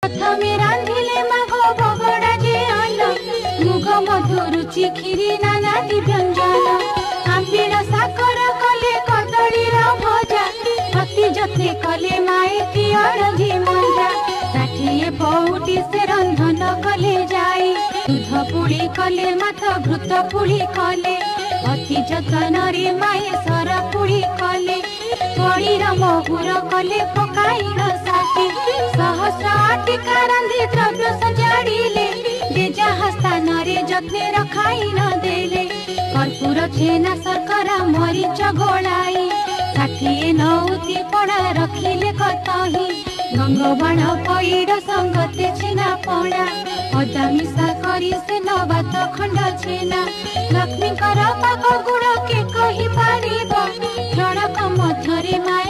प्रथमे रांधिले माघ बगड़ा जे अन्न मुग मधु रुचि खीरी नानादि व्यंजन आंबिल साकर कले कदली भजा अति जत्ने कले माएती अड़धी मंजा षाठिए पौटी से रंधन कले जाई दूध पुड़ी कले माथ घृत पुड़ी कले अति जतन रे माए सर पुड़ी कले पड़ीर महुर कले पकाईर साथी सहस्र आटिका रांधि द्रव्य सजाड़िले जे जहाँ स्थान रे जत्ने रखाई न देले कर्पूर छेना शर्करा मरीच गोलाई षाठिए नौती पड़ा रखिले कतही गंगबाण पैड़ संगते छेना पड़ा अदा मिशा करी से नबात खंड छेना लक्ष्मी पाक गुण के कही पारिब क्षणक मध्यरे माया